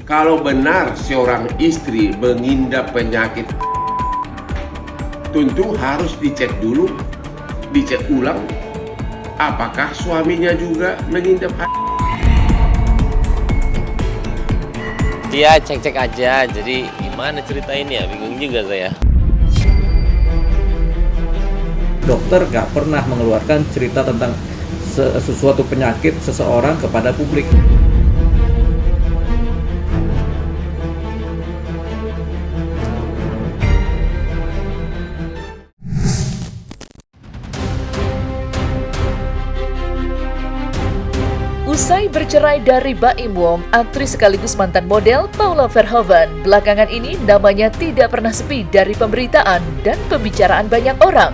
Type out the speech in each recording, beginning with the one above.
Kalau benar seorang istri mengidap penyakit, tentu harus dicek dulu, dicek ulang, apakah suaminya juga mengidap. Iya, cek-cek aja. Jadi gimana ceritainnya? Bingung juga saya. Dokter gak pernah mengeluarkan cerita tentang sesuatu penyakit seseorang kepada publik. Usai bercerai dari Baim Wong, aktris sekaligus mantan model Paula Verhoeven belakangan ini namanya tidak pernah sepi dari pemberitaan dan pembicaraan banyak orang.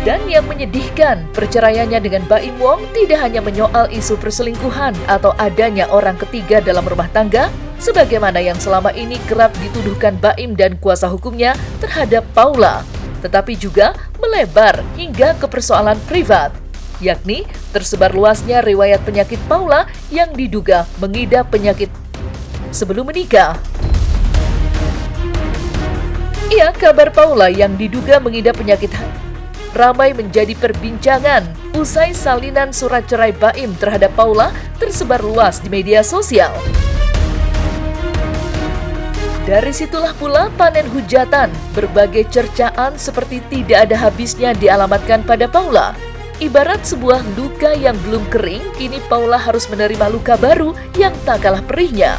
Dan yang menyedihkan, perceraiannya dengan Baim Wong tidak hanya menyoal isu perselingkuhan atau adanya orang ketiga dalam rumah tangga, sebagaimana yang selama ini kerap dituduhkan Baim dan kuasa hukumnya terhadap Paula, tetapi juga melebar hingga ke persoalan privat, yakni tersebar luasnya riwayat penyakit Paula yang diduga mengidap penyakit sebelum menikah. Iya, kabar Paula yang diduga mengidap penyakit ramai menjadi perbincangan usai salinan surat cerai Baim terhadap Paula tersebar luas di media sosial. Dari situlah pula panen hujatan, berbagai cercaan seperti tidak ada habisnya dialamatkan pada Paula. Ibarat sebuah luka yang belum kering, kini Paula harus menerima luka baru yang tak kalah perihnya.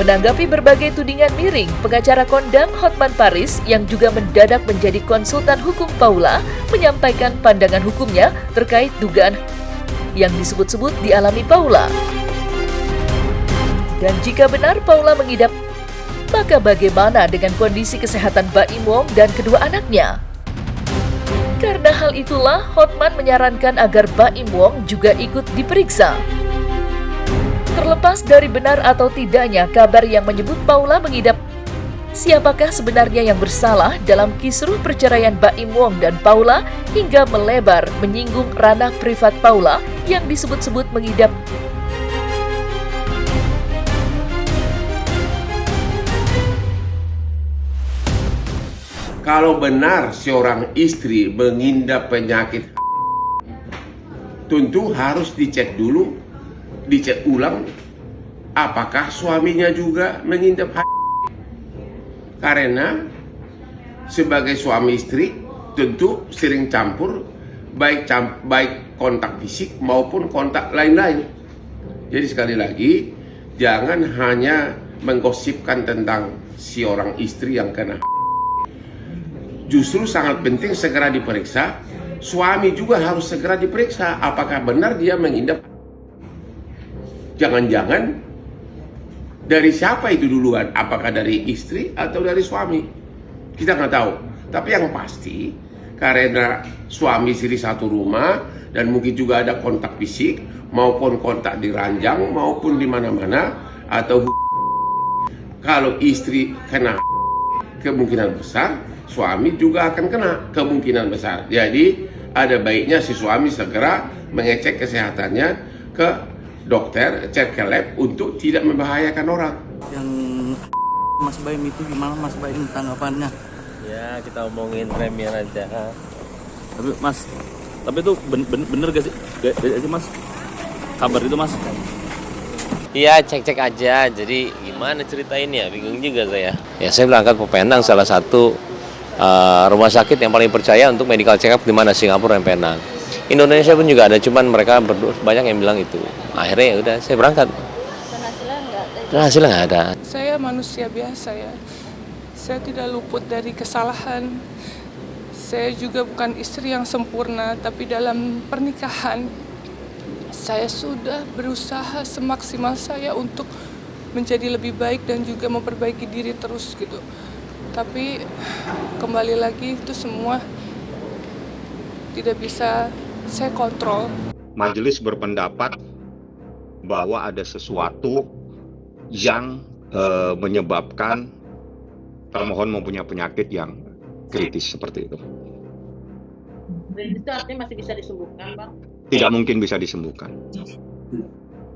Menanggapi berbagai tudingan miring, pengacara kondang Hotman Paris yang juga mendadak menjadi konsultan hukum Paula menyampaikan pandangan hukumnya terkait dugaan yang disebut-sebut dialami Paula. Dan jika benar Paula mengidap, maka bagaimana dengan kondisi kesehatan Baim Wong dan kedua anaknya? Karena hal itulah, Hotman menyarankan agar Baim Wong juga ikut diperiksa. Terlepas dari benar atau tidaknya kabar yang menyebut Paula mengidap, siapakah sebenarnya yang bersalah dalam kisruh perceraian Baim Wong dan Paula hingga melebar menyinggung ranah privat Paula yang disebut-sebut mengidap? Kalau benar seorang istri mengidap penyakit, tentu harus dicek dulu, dicek ulang, apakah suaminya juga mengidap. Karena sebagai suami istri tentu sering campur, baik kontak fisik maupun kontak lain-lain. Jadi sekali lagi, jangan hanya menggosipkan tentang si orang istri yang kena. Justru sangat penting segera diperiksa. Suami juga harus segera diperiksa apakah benar dia mengidap. Jangan-jangan dari siapa itu duluan? Apakah dari istri atau dari suami? Kita nggak tahu. Tapi yang pasti karena suami istri satu rumah dan mungkin juga ada kontak fisik maupun kontak di ranjang maupun di mana-mana, atau kalau istri kena, kemungkinan besar suami juga akan kena, kemungkinan besar. Jadi ada baiknya si suami segera mengecek kesehatannya ke dokter, cek ke lab untuk tidak membahayakan orang. Yang Mas Baim itu gimana Mas Baim tanggapannya? Ya, kita omongin premier aja. Tapi Mas, tapi itu bener gak sih? Gak sih Mas? Kabar itu Mas? Iya, cek-cek aja. Jadi gimana ceritainnya? Bingung juga saya. Ya, saya berangkat ke Penang, salah satu rumah sakit yang paling percaya untuk medical check up di mana, Singapura dan Penang. Indonesia pun juga ada, cuman mereka banyak yang bilang itu. Akhirnya ya udah, saya berangkat. Dan hasilnya nggak ada. Saya manusia biasa ya. Saya tidak luput dari kesalahan. Saya juga bukan istri yang sempurna, tapi dalam pernikahan saya sudah berusaha semaksimal saya untuk menjadi lebih baik dan juga memperbaiki diri terus gitu. Tapi kembali lagi itu semua tidak bisa saya kontrol. Majelis berpendapat bahwa ada sesuatu yang menyebabkan termohon mempunyai penyakit yang kritis seperti itu. Dan itu artinya masih bisa disembuhkan, Bang? tidak mungkin bisa disembuhkan.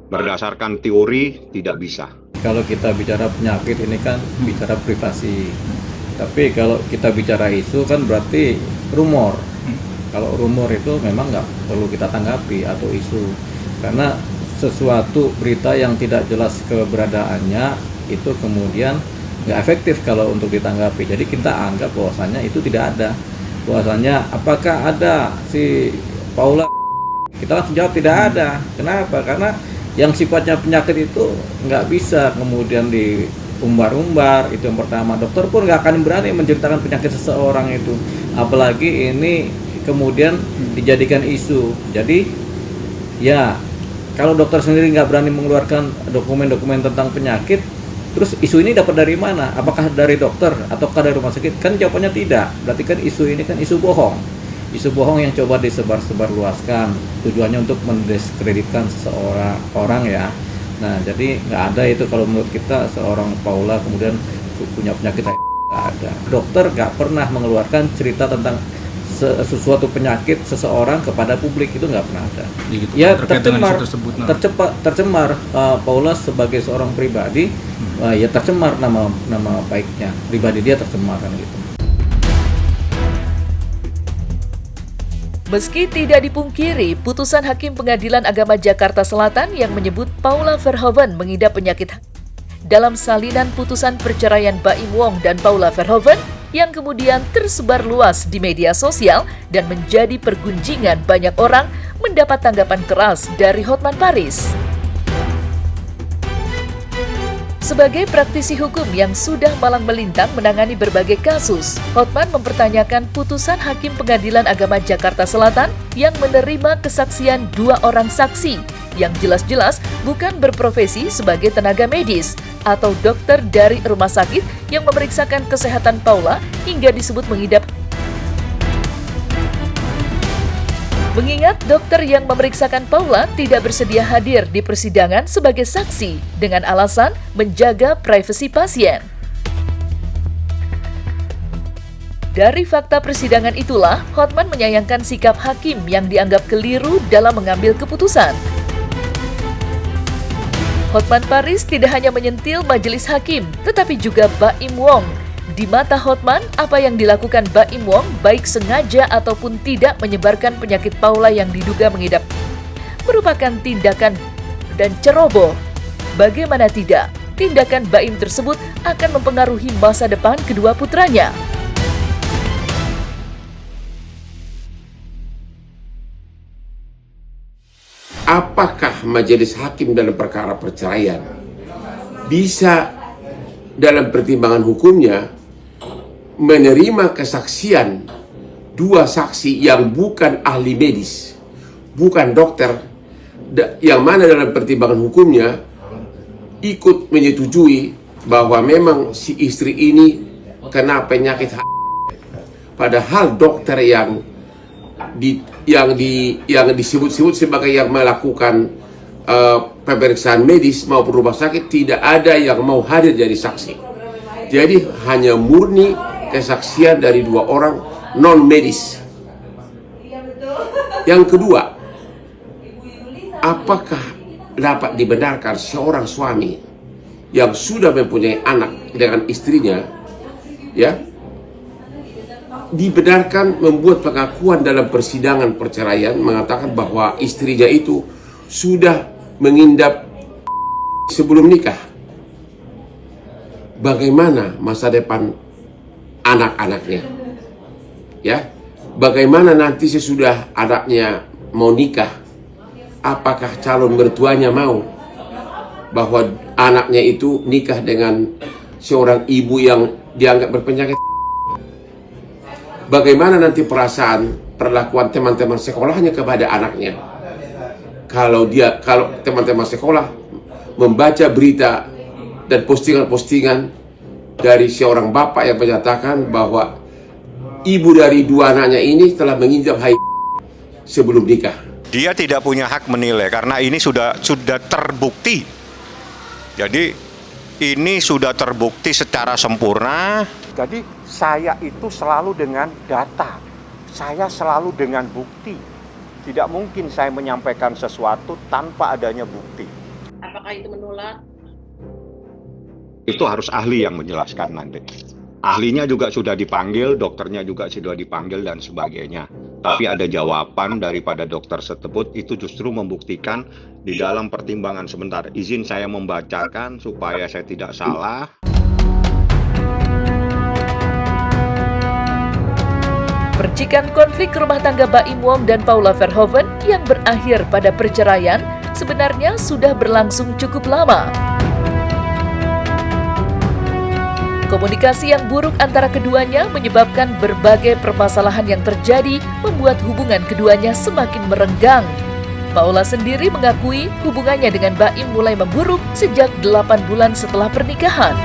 Berdasarkan teori tidak bisa. Kalau kita bicara penyakit ini kan bicara privasi. Tapi kalau kita bicara isu kan berarti rumor. Kalau rumor itu memang nggak perlu kita tanggapi atau isu. Karena sesuatu berita yang tidak jelas keberadaannya itu kemudian nggak efektif kalau untuk ditanggapi. Jadi kita anggap bahwasannya itu tidak ada. Bahwasannya apakah ada si Paula? Kita langsung jawab tidak ada. Kenapa? Karena yang sifatnya penyakit itu nggak bisa kemudian diumbar-umbar. Itu yang pertama. Dokter pun nggak akan berani menceritakan penyakit seseorang itu. Apalagi ini kemudian dijadikan isu. Jadi ya kalau dokter sendiri nggak berani mengeluarkan dokumen-dokumen tentang penyakit, terus isu ini dapat dari mana? Apakah dari dokter ataukah dari rumah sakit? Kan jawabannya tidak. Berarti kan isu ini kan isu bohong. Isu bohong yang coba disebar-sebar luaskan. Tujuannya untuk mendiskreditkan seseorang ya. Nah, jadi nggak ada itu kalau menurut kita seorang Paula kemudian punya penyakit nggak ada. Dokter nggak pernah mengeluarkan cerita tentang sesuatu penyakit seseorang kepada publik, itu nggak pernah ada. Ya tercemar Paula sebagai seorang pribadi, ya tercemar nama baiknya, pribadi dia tercemar kan gitu. Meski tidak dipungkiri, putusan Hakim Pengadilan Agama Jakarta Selatan yang menyebut Paula Verhoeven mengidap penyakit dalam salinan putusan perceraian Baim Wong dan Paula Verhoeven yang kemudian tersebar luas di media sosial dan menjadi pergunjingan banyak orang, mendapat tanggapan keras dari Hotman Paris. Sebagai praktisi hukum yang sudah malang melintang menangani berbagai kasus, Hotman mempertanyakan putusan Hakim Pengadilan Agama Jakarta Selatan yang menerima kesaksian 2 orang saksi yang jelas-jelas bukan berprofesi sebagai tenaga medis atau dokter dari rumah sakit yang memeriksakan kesehatan Paula hingga disebut mengidap. Mengingat dokter yang memeriksakan Paula tidak bersedia hadir di persidangan sebagai saksi dengan alasan menjaga privasi pasien. Dari fakta persidangan itulah, Hotman menyayangkan sikap hakim yang dianggap keliru dalam mengambil keputusan. Hotman Paris tidak hanya menyentil majelis hakim, tetapi juga Baim Wong. Di mata Hotman, apa yang dilakukan Baim Wong baik sengaja ataupun tidak menyebarkan penyakit Paula yang diduga mengidap merupakan tindakan dan ceroboh. Bagaimana tidak, tindakan Baim tersebut akan mempengaruhi masa depan kedua putranya. Apakah majelis hakim dalam perkara perceraian bisa dalam pertimbangan hukumnya menerima kesaksian 2 saksi yang bukan ahli medis, bukan dokter, yang mana dalam pertimbangan hukumnya ikut menyetujui bahwa memang si istri ini kena penyakit padahal dokter yang disebut-sebut sebagai yang melakukan pemeriksaan medis maupun rumah sakit tidak ada yang mau hadir jadi saksi. Jadi hanya murni kesaksian dari 2 orang non medis. Yang kedua, apakah dapat dibenarkan seorang suami yang sudah mempunyai anak dengan istrinya, ya, dibenarkan membuat pengakuan dalam persidangan perceraian mengatakan bahwa istrinya itu sudah mengidap sebelum nikah? Bagaimana masa depan anak-anaknya? Ya, bagaimana nanti sesudah anaknya mau nikah? Apakah calon mertuanya mau bahwa anaknya itu nikah dengan seorang ibu yang dianggap berpenyakit? Bagaimana nanti perlakuan teman-teman sekolahnya kepada anaknya? Kalau teman-teman sekolah membaca berita dan postingan-postingan dari seorang bapak yang menyatakan bahwa ibu dari 2 anaknya ini telah mengidap HIV sebelum nikah. Dia tidak punya hak menilai karena ini sudah terbukti. Jadi ini sudah terbukti secara sempurna. Jadi saya itu selalu dengan data, saya selalu dengan bukti. Tidak mungkin saya menyampaikan sesuatu tanpa adanya bukti. Apakah itu menolak? Itu harus ahli yang menjelaskan nanti. Ahlinya juga sudah dipanggil, dokternya juga sudah dipanggil dan sebagainya. Tapi ada jawaban daripada dokter tersebut itu justru membuktikan di dalam pertimbangan. Sebentar, izin saya membacakan supaya saya tidak salah. Percikan konflik rumah tangga Baim Wong dan Paula Verhoeven yang berakhir pada perceraian sebenarnya sudah berlangsung cukup lama. Komunikasi yang buruk antara keduanya menyebabkan berbagai permasalahan yang terjadi membuat hubungan keduanya semakin merenggang. Paula sendiri mengakui hubungannya dengan Baim mulai memburuk sejak 8 bulan setelah pernikahan.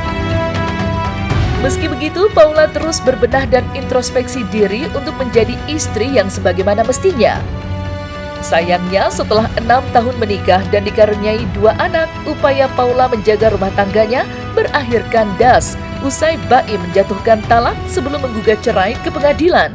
Meski begitu, Paula terus berbenah dan introspeksi diri untuk menjadi istri yang sebagaimana mestinya. Sayangnya, setelah 6 tahun menikah dan dikaruniai 2 anak, upaya Paula menjaga rumah tangganya berakhir kandas usai Baim menjatuhkan talak sebelum menggugat cerai ke pengadilan.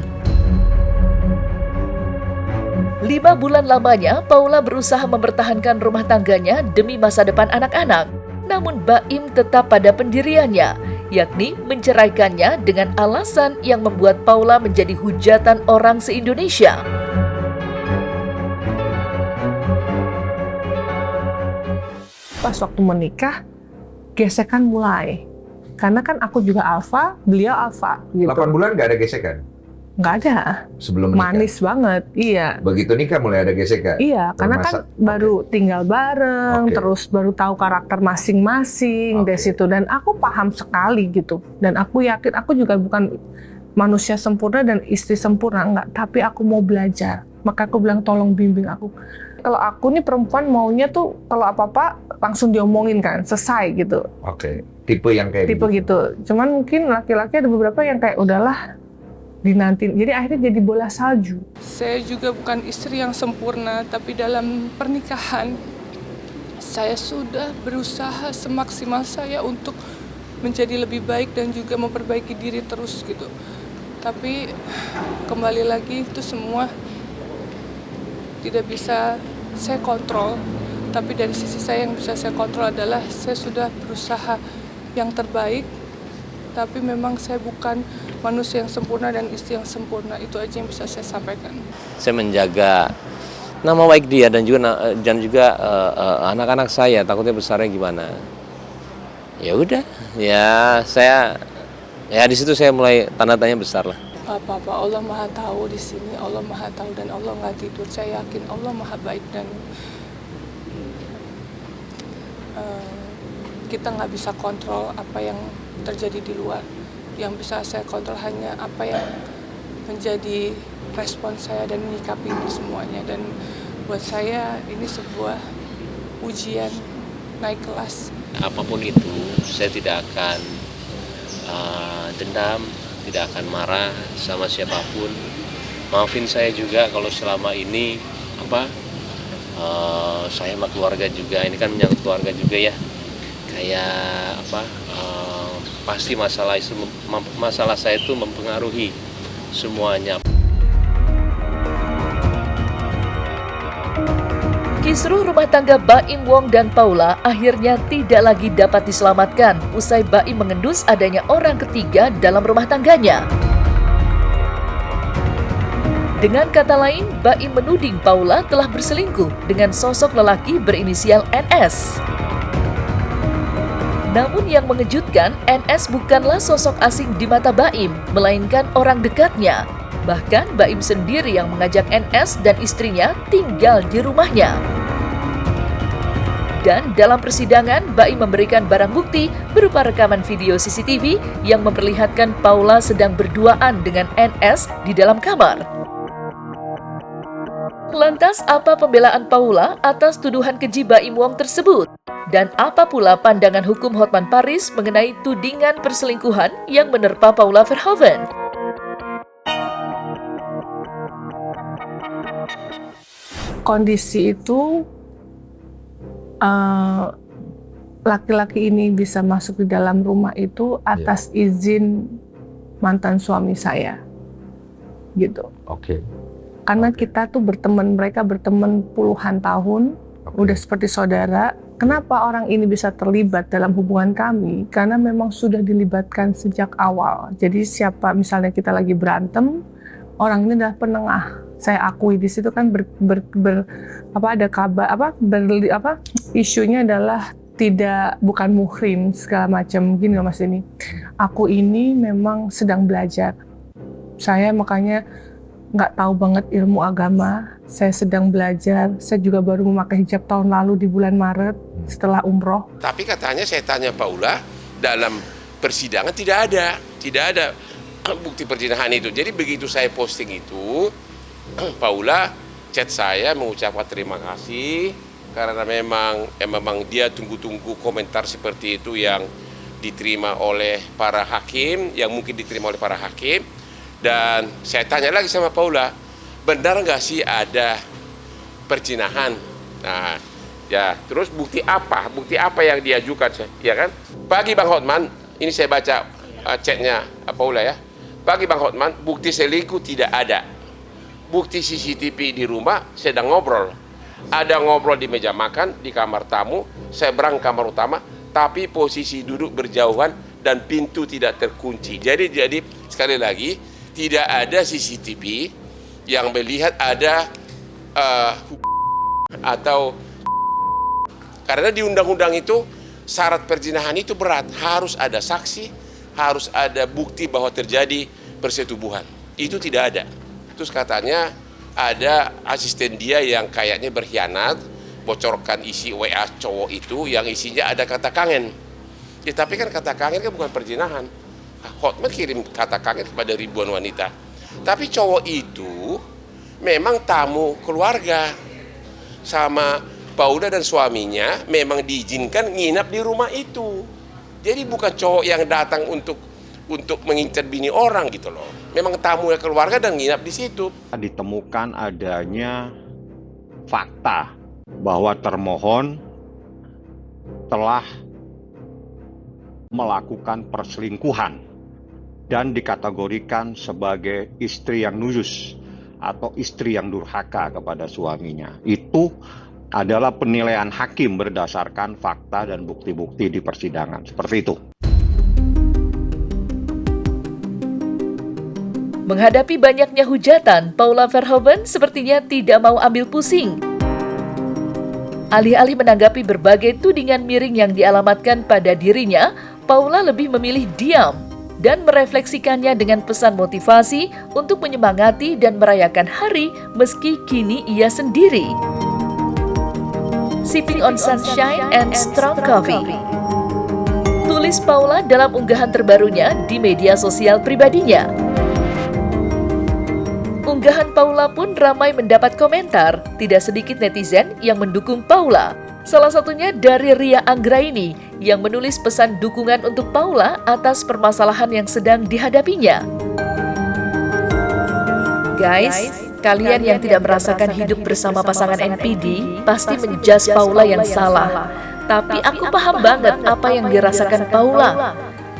5 bulan lamanya, Paula berusaha mempertahankan rumah tangganya demi masa depan anak-anak. Namun Baim tetap pada pendiriannya, yakni menceraikannya dengan alasan yang membuat Paula menjadi hujatan orang se-Indonesia. Pas waktu menikah, gesekan mulai. Karena kan aku juga alfa, beliau alfa. Gitu. 8 bulan nggak ada gesekan? Nggak ada. Sebelum menikah? Manis banget, iya. Begitu nikah mulai ada gesekan? Iya, karena kan baru tinggal bareng, terus baru tahu karakter masing-masing dari situ. Dan aku paham sekali gitu. Dan aku yakin, aku juga bukan manusia sempurna dan istri sempurna, enggak. Tapi aku mau belajar. Maka aku bilang, tolong bimbing aku. Kalau aku nih perempuan maunya tuh, kalau apa-apa langsung diomongin kan, selesai gitu. Oke, tipe yang kayak tipe gitu. Cuman mungkin laki-laki ada beberapa yang kayak udahlah, dinantiin. Jadi akhirnya jadi bola salju. Saya juga bukan istri yang sempurna, tapi dalam pernikahan saya sudah berusaha semaksimal saya untuk menjadi lebih baik dan juga memperbaiki diri terus gitu. Tapi kembali lagi itu semua tidak bisa saya kontrol. Tapi dari sisi saya yang bisa saya kontrol adalah saya sudah berusaha yang terbaik. Tapi memang saya bukan manusia yang sempurna dan istri yang sempurna. Itu aja yang bisa saya sampaikan. Saya menjaga nama baik dia dan juga anak-anak saya, takutnya besarnya gimana. Ya udah, ya saya di situ saya mulai tanda tanya besar lah. Apa-apa, Allah Maha Tahu di sini, Allah Maha Tahu dan Allah nggak tidur. Saya yakin Allah Maha Baik dan kita nggak bisa kontrol apa yang terjadi di luar. Yang bisa saya kontrol hanya apa yang menjadi respon saya dan menyikapi ini semuanya. Dan buat saya ini sebuah ujian naik kelas. Apapun itu, saya tidak akan dendam, tidak akan marah sama siapapun. Maafin saya juga kalau selama ini saya sama keluarga juga, ini kan menyangkut keluarga juga ya. Kayak pasti masalah saya itu mempengaruhi semuanya. Kisruh rumah tangga Baim Wong dan Paula akhirnya tidak lagi dapat diselamatkan usai Baim mengendus adanya orang ketiga dalam rumah tangganya. Dengan kata lain, Baim menuding Paula telah berselingkuh dengan sosok lelaki berinisial NS. Namun yang mengejutkan, NS bukanlah sosok asing di mata Baim, melainkan orang dekatnya. Bahkan Baim sendiri yang mengajak NS dan istrinya tinggal di rumahnya. Dan dalam persidangan, Baim memberikan barang bukti berupa rekaman video CCTV yang memperlihatkan Paula sedang berduaan dengan NS di dalam kamar. Lantas apa pembelaan Paula atas tuduhan keji Baim Wong tersebut? Dan apa pula pandangan hukum Hotman Paris mengenai tudingan perselingkuhan yang menerpa Paula Verhoeven? Kondisi itu laki-laki ini bisa masuk di dalam rumah itu atas izin mantan suami saya, gitu. Oke. karena kita tuh berteman, mereka berteman puluhan tahun, udah seperti saudara. Kenapa orang ini bisa terlibat dalam hubungan kami? Karena memang sudah dilibatkan sejak awal. Jadi siapa misalnya kita lagi berantem, orang ini adalah penengah. Saya akui di situ kan ada kabar isunya adalah bukan muhrim segala macam. Gini loh Mas ini, aku ini memang sedang belajar. Saya makanya nggak tahu banget ilmu agama. Saya sedang belajar. Saya juga baru memakai hijab tahun lalu di bulan Maret setelah umroh. Tapi katanya saya tanya Paula, dalam persidangan tidak ada bukti perzinahan itu. Jadi begitu saya posting itu, Paula chat saya mengucapkan terima kasih karena memang dia tunggu-tunggu komentar seperti itu yang diterima oleh para hakim, yang mungkin diterima oleh para hakim. Dan saya tanya lagi sama Paula, benar nggak sih ada perzinahan? Nah, ya terus bukti apa yang diajukan, ya kan? Bagi Bang Hotman, ini saya baca chatnya Paula ya. Bagi Bang Hotman, bukti selingkuh tidak ada. Bukti CCTV di rumah sedang ngobrol. Ada ngobrol di meja makan, di kamar tamu, saya berang kamar utama, tapi posisi duduk berjauhan dan pintu tidak terkunci. Jadi sekali lagi, tidak ada CCTV yang melihat ada atau karena di undang-undang itu syarat perzinahan itu berat, harus ada saksi, harus ada bukti bahwa terjadi persetubuhan. Itu tidak ada. Terus katanya ada asisten dia yang kayaknya berkhianat, bocorkan isi WA cowok itu yang isinya ada kata kangen. Ya, tapi kan kata kangen kan bukan perzinahan. Hotman kirim kata kangen kepada ribuan wanita. Tapi cowok itu memang tamu keluarga sama Paula dan suaminya memang diizinkan nginap di rumah itu. Jadi bukan cowok yang datang untuk mengincar bini orang gitu loh. Memang tamu keluarga dan nginap di situ. Ditemukan adanya fakta bahwa termohon telah melakukan perselingkuhan dan dikategorikan sebagai istri yang nujus atau istri yang durhaka kepada suaminya. Itu adalah penilaian hakim berdasarkan fakta dan bukti-bukti di persidangan. Seperti itu. Menghadapi banyaknya hujatan, Paula Verhoeven sepertinya tidak mau ambil pusing. Alih-alih menanggapi berbagai tudingan miring yang dialamatkan pada dirinya, Paula lebih memilih diam dan merefleksikannya dengan pesan motivasi untuk menyemangati dan merayakan hari meski kini ia sendiri. Sipping on sunshine and strong coffee. Tulis Paula dalam unggahan terbarunya di media sosial pribadinya. Unggahan Paula pun ramai mendapat komentar, tidak sedikit netizen yang mendukung Paula. Salah satunya dari Ria Anggraini yang menulis pesan dukungan untuk Paula atas permasalahan yang sedang dihadapinya. Guys, kalian yang tidak merasakan hidup bersama pasangan NPD pasti menjudge Paula yang salah. Tapi aku paham banget apa yang dirasakan Paula.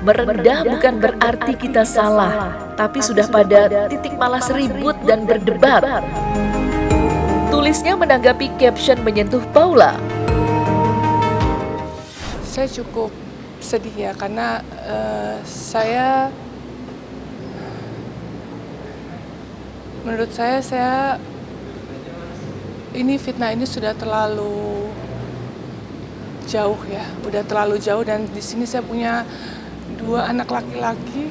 Merendah bukan berarti kita salah, tapi sudah pada titik malas ribut dan berdebat. Tulisnya menanggapi caption menyentuh Paula. Saya cukup sedih ya, karena menurut saya ini fitnah ini sudah terlalu jauh ya, udah terlalu jauh, dan di sini saya punya 2 anak laki-laki.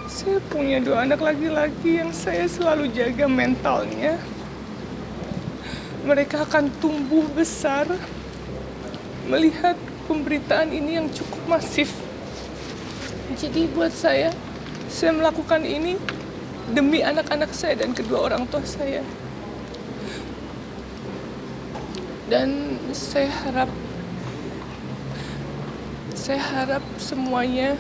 Saya punya 2 anak laki-laki yang saya selalu jaga mentalnya. Mereka akan tumbuh besar melihat pemberitaan ini yang cukup masif. Jadi buat saya melakukan ini demi anak-anak saya dan kedua orang tua saya. Dan saya harap semuanya,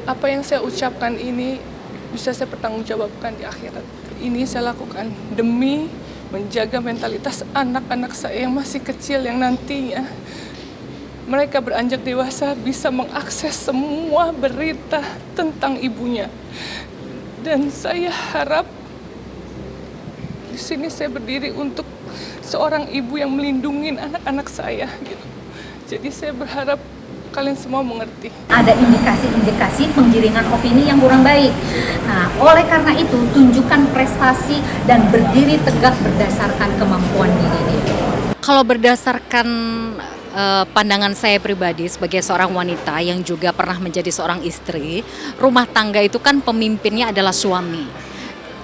apa yang saya ucapkan ini bisa saya pertanggungjawabkan di akhirat. Ini saya lakukan demi menjaga mentalitas anak-anak saya yang masih kecil, yang nantinya mereka beranjak dewasa bisa mengakses semua berita tentang ibunya. Dan saya harap di sini saya berdiri untuk seorang ibu yang melindungi anak-anak saya gitu. Jadi saya berharap kalian semua mengerti. Ada indikasi-indikasi penggiringan opini yang kurang baik. Nah, oleh karena itu tunjukkan prestasi dan berdiri tegak berdasarkan kemampuan diri. Kalau berdasarkan pandangan saya pribadi sebagai seorang wanita yang juga pernah menjadi seorang istri, rumah tangga itu kan pemimpinnya adalah suami.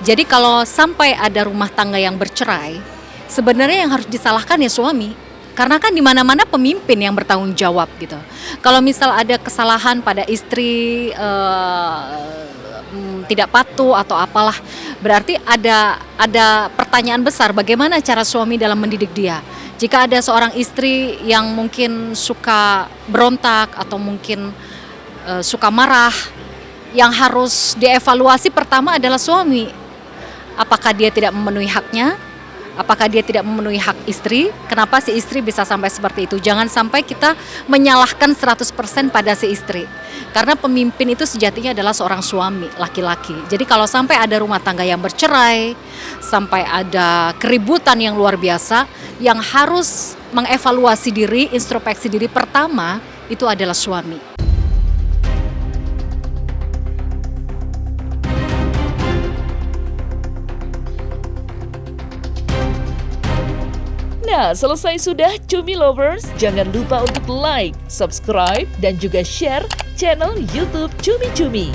Jadi kalau sampai ada rumah tangga yang bercerai, sebenarnya yang harus disalahkan ya suami. Karena kan di mana-mana pemimpin yang bertanggung jawab gitu. Kalau misal ada kesalahan pada istri tidak patuh atau apalah, berarti ada pertanyaan besar bagaimana cara suami dalam mendidik dia. Jika ada seorang istri yang mungkin suka berontak atau mungkin suka marah, yang harus dievaluasi pertama adalah suami. Apakah dia tidak memenuhi haknya? Apakah dia tidak memenuhi hak istri? Kenapa si istri bisa sampai seperti itu? Jangan sampai kita menyalahkan 100% pada si istri. Karena pemimpin itu sejatinya adalah seorang suami, laki-laki. Jadi kalau sampai ada rumah tangga yang bercerai, sampai ada keributan yang luar biasa, yang harus mengevaluasi diri, introspeksi diri pertama, itu adalah suami. Nah, selesai sudah Cumi Lovers. Jangan lupa untuk like, subscribe, dan juga share channel YouTube Cumi Cumi.